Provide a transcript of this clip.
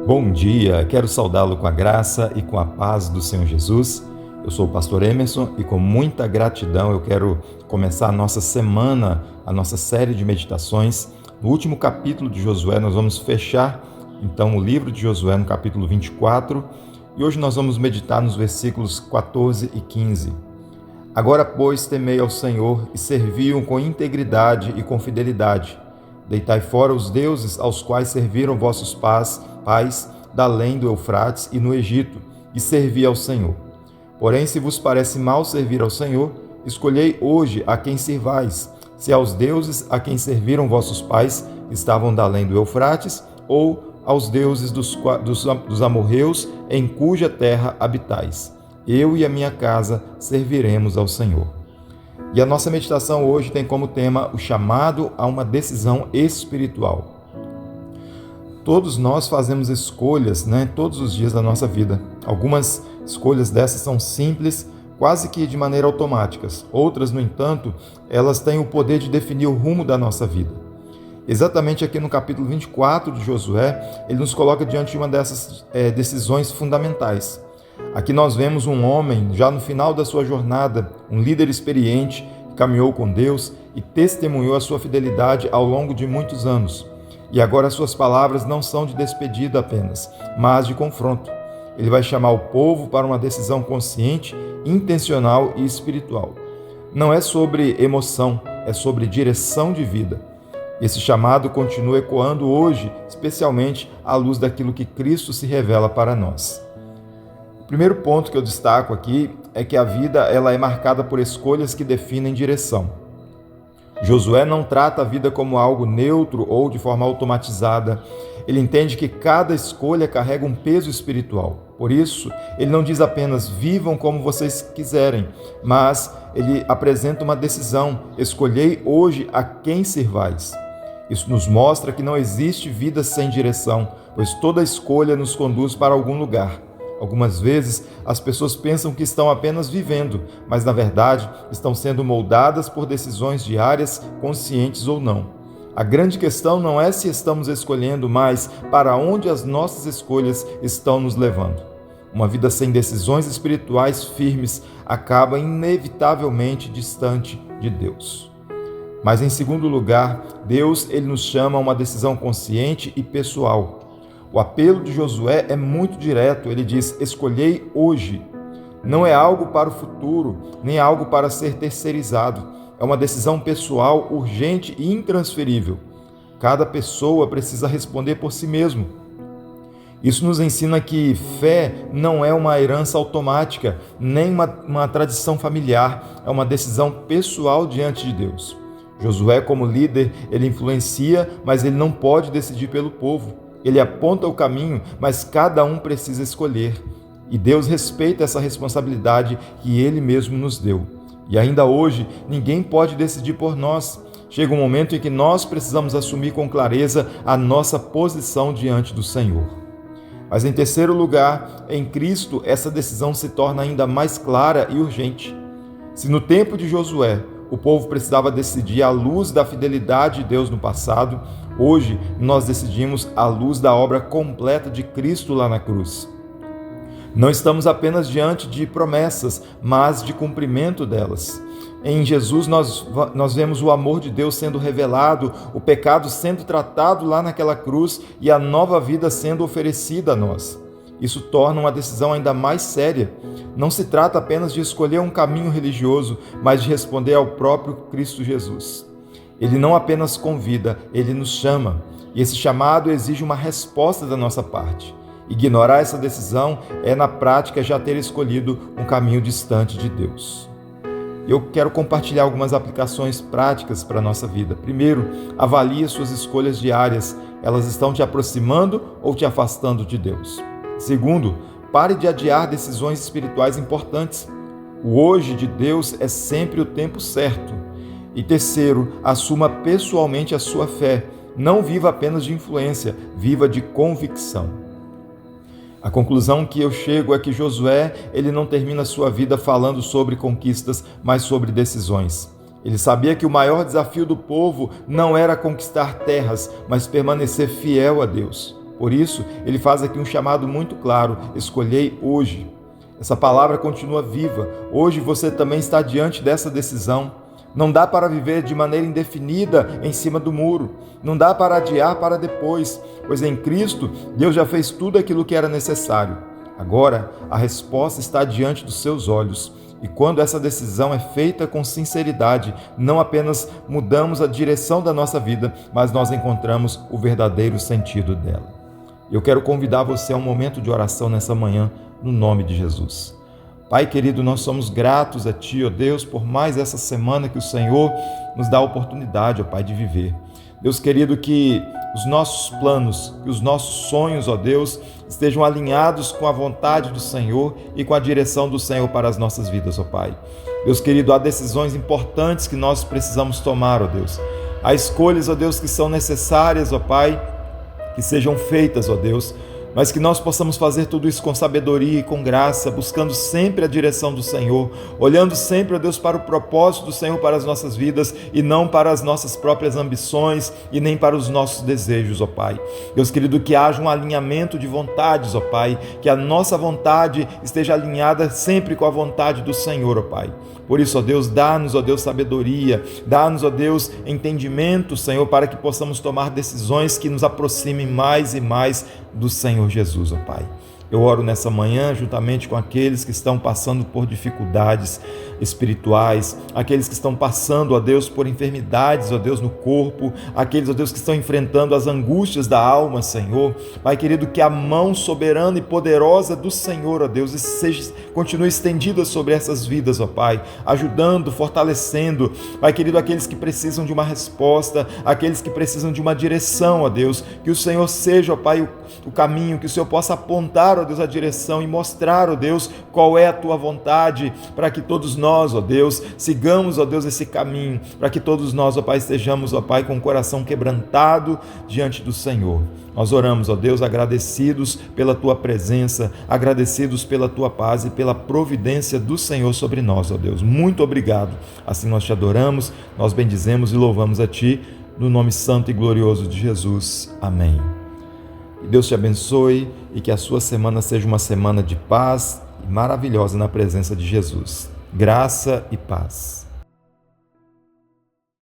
Bom dia, quero saudá-lo com a graça e com a paz do Senhor Jesus. Eu sou o pastor Emerson e com muita gratidão eu quero começar a nossa semana, a nossa série de meditações. No último capítulo de Josué nós vamos fechar então o livro de Josué no capítulo 24 e hoje nós vamos meditar nos versículos 14 e 15. Agora, pois, temei ao Senhor e servi-o com integridade e com fidelidade. Deitai fora os deuses aos quais serviram vossos pais da além do Eufrates e no Egito, e servi ao Senhor. Porém, se vos parece mal servir ao Senhor, escolhei hoje a quem sirvais, se aos deuses a quem serviram vossos pais que estavam da além do Eufrates, ou aos deuses dos amorreus em cuja terra habitais. Eu e a minha casa serviremos ao Senhor. E a nossa meditação hoje tem como tema o chamado a uma decisão espiritual. Todos nós fazemos escolhas, todos os dias da nossa vida. Algumas escolhas dessas são simples, quase que de maneira automática. Outras, no entanto, elas têm o poder de definir o rumo da nossa vida. Exatamente aqui no capítulo 24 de Josué, ele nos coloca diante de uma dessas decisões fundamentais. Aqui nós vemos um homem, já no final da sua jornada, um líder experiente, que caminhou com Deus e testemunhou a sua fidelidade ao longo de muitos anos. E agora as suas palavras não são de despedida apenas, mas de confronto. Ele vai chamar o povo para uma decisão consciente, intencional e espiritual. Não é sobre emoção, é sobre direção de vida. Esse chamado continua ecoando hoje, especialmente à luz daquilo que Cristo se revela para nós. O primeiro ponto que eu destaco aqui é que a vida ela é marcada por escolhas que definem direção. Josué não trata a vida como algo neutro ou de forma automatizada. Ele entende que cada escolha carrega um peso espiritual. Por isso, ele não diz apenas vivam como vocês quiserem, mas ele apresenta uma decisão: escolhei hoje a quem servais. Isso nos mostra que não existe vida sem direção, pois toda escolha nos conduz para algum lugar. Algumas vezes as pessoas pensam que estão apenas vivendo, mas na verdade estão sendo moldadas por decisões diárias, conscientes ou não. A grande questão não é se estamos escolhendo, mas para onde as nossas escolhas estão nos levando. Uma vida sem decisões espirituais firmes acaba inevitavelmente distante de Deus. Mas em segundo lugar, Deus ele nos chama a uma decisão consciente e pessoal. O apelo de Josué é muito direto, ele diz: escolhei hoje. Não é algo para o futuro, nem algo para ser terceirizado. É uma decisão pessoal, urgente e intransferível. Cada pessoa precisa responder por si mesmo. Isso nos ensina que fé não é uma herança automática, nem uma tradição familiar, é uma decisão pessoal diante de Deus. Josué, como líder, ele influencia, mas ele não pode decidir pelo povo. Ele aponta o caminho, mas cada um precisa escolher. E Deus respeita essa responsabilidade que Ele mesmo nos deu. E ainda hoje, ninguém pode decidir por nós. Chega um momento em que nós precisamos assumir com clareza a nossa posição diante do Senhor. Mas em terceiro lugar, em Cristo, essa decisão se torna ainda mais clara e urgente. Se no tempo de Josué, o povo precisava decidir à luz da fidelidade de Deus no passado, hoje nós decidimos à luz da obra completa de Cristo lá na cruz. Não estamos apenas diante de promessas, mas de cumprimento delas. Em Jesus nós vemos o amor de Deus sendo revelado, o pecado sendo tratado lá naquela cruz e a nova vida sendo oferecida a nós. Isso torna uma decisão ainda mais séria. Não se trata apenas de escolher um caminho religioso, mas de responder ao próprio Cristo Jesus. Ele não apenas convida, ele nos chama. E esse chamado exige uma resposta da nossa parte. Ignorar essa decisão é, na prática, já ter escolhido um caminho distante de Deus. Eu quero compartilhar algumas aplicações práticas para a nossa vida. Primeiro, avalie suas escolhas diárias. Elas estão te aproximando ou te afastando de Deus? Segundo, pare de adiar decisões espirituais importantes. O hoje de Deus é sempre o tempo certo. E terceiro, assuma pessoalmente a sua fé. Não viva apenas de influência, viva de convicção. A conclusão que eu chego é que Josué, ele não termina sua vida falando sobre conquistas, mas sobre decisões. Ele sabia que o maior desafio do povo não era conquistar terras, mas permanecer fiel a Deus. Por isso, ele faz aqui um chamado muito claro: escolhei hoje. Essa palavra continua viva. Hoje você também está diante dessa decisão. Não dá para viver de maneira indefinida em cima do muro. Não dá para adiar para depois, pois em Cristo Deus já fez tudo aquilo que era necessário. Agora, a resposta está diante dos seus olhos. E quando essa decisão é feita com sinceridade, não apenas mudamos a direção da nossa vida, mas nós encontramos o verdadeiro sentido dela. Eu quero convidar você a um momento de oração nessa manhã, no nome de Jesus. Pai querido, nós somos gratos a Ti, ó Deus, por mais essa semana que o Senhor nos dá a oportunidade, ó Pai, de viver. Deus querido, que os nossos planos, que os nossos sonhos, ó Deus, estejam alinhados com a vontade do Senhor e com a direção do Senhor para as nossas vidas, ó Pai. Deus querido, há decisões importantes que nós precisamos tomar, ó Deus. Há escolhas, ó Deus, que são necessárias, ó Pai, que sejam feitas, ó Deus, mas que nós possamos fazer tudo isso com sabedoria e com graça, buscando sempre a direção do Senhor, olhando sempre, ó Deus, para o propósito do Senhor para as nossas vidas e não para as nossas próprias ambições e nem para os nossos desejos, ó Pai. Deus querido, que haja um alinhamento de vontades, ó Pai, que a nossa vontade esteja alinhada sempre com a vontade do Senhor, ó Pai. Por isso, ó Deus, dá-nos, ó Deus, sabedoria, dá-nos, ó Deus, entendimento, Senhor, para que possamos tomar decisões que nos aproximem mais e mais do Senhor Jesus, ó Pai. Eu oro nessa manhã juntamente com aqueles que estão passando por dificuldades espirituais, aqueles que estão passando, ó Deus, por enfermidades, ó Deus, no corpo, aqueles, ó Deus, que estão enfrentando as angústias da alma, Senhor. Pai querido, que a mão soberana e poderosa do Senhor, ó Deus, continue estendida sobre essas vidas, ó Pai, ajudando, fortalecendo, Pai querido, aqueles que precisam de uma resposta, aqueles que precisam de uma direção, ó Deus, que o Senhor seja, ó Pai, o caminho, que o Senhor possa apontar, ó Deus, a direção e mostrar, ó Deus, qual é a Tua vontade, para que todos nós, ó Deus, sigamos, ó Deus, esse caminho, para que todos nós, ó Pai, estejamos, ó Pai, com o coração quebrantado diante do Senhor. Nós oramos, ó Deus, agradecidos pela Tua presença, agradecidos pela Tua paz e pela providência do Senhor sobre nós, ó Deus. Muito obrigado. Assim nós Te adoramos, nós bendizemos e louvamos a Ti, no nome santo e glorioso de Jesus. Amém. Que Deus te abençoe e que a sua semana seja uma semana de paz e maravilhosa na presença de Jesus. Graça e paz.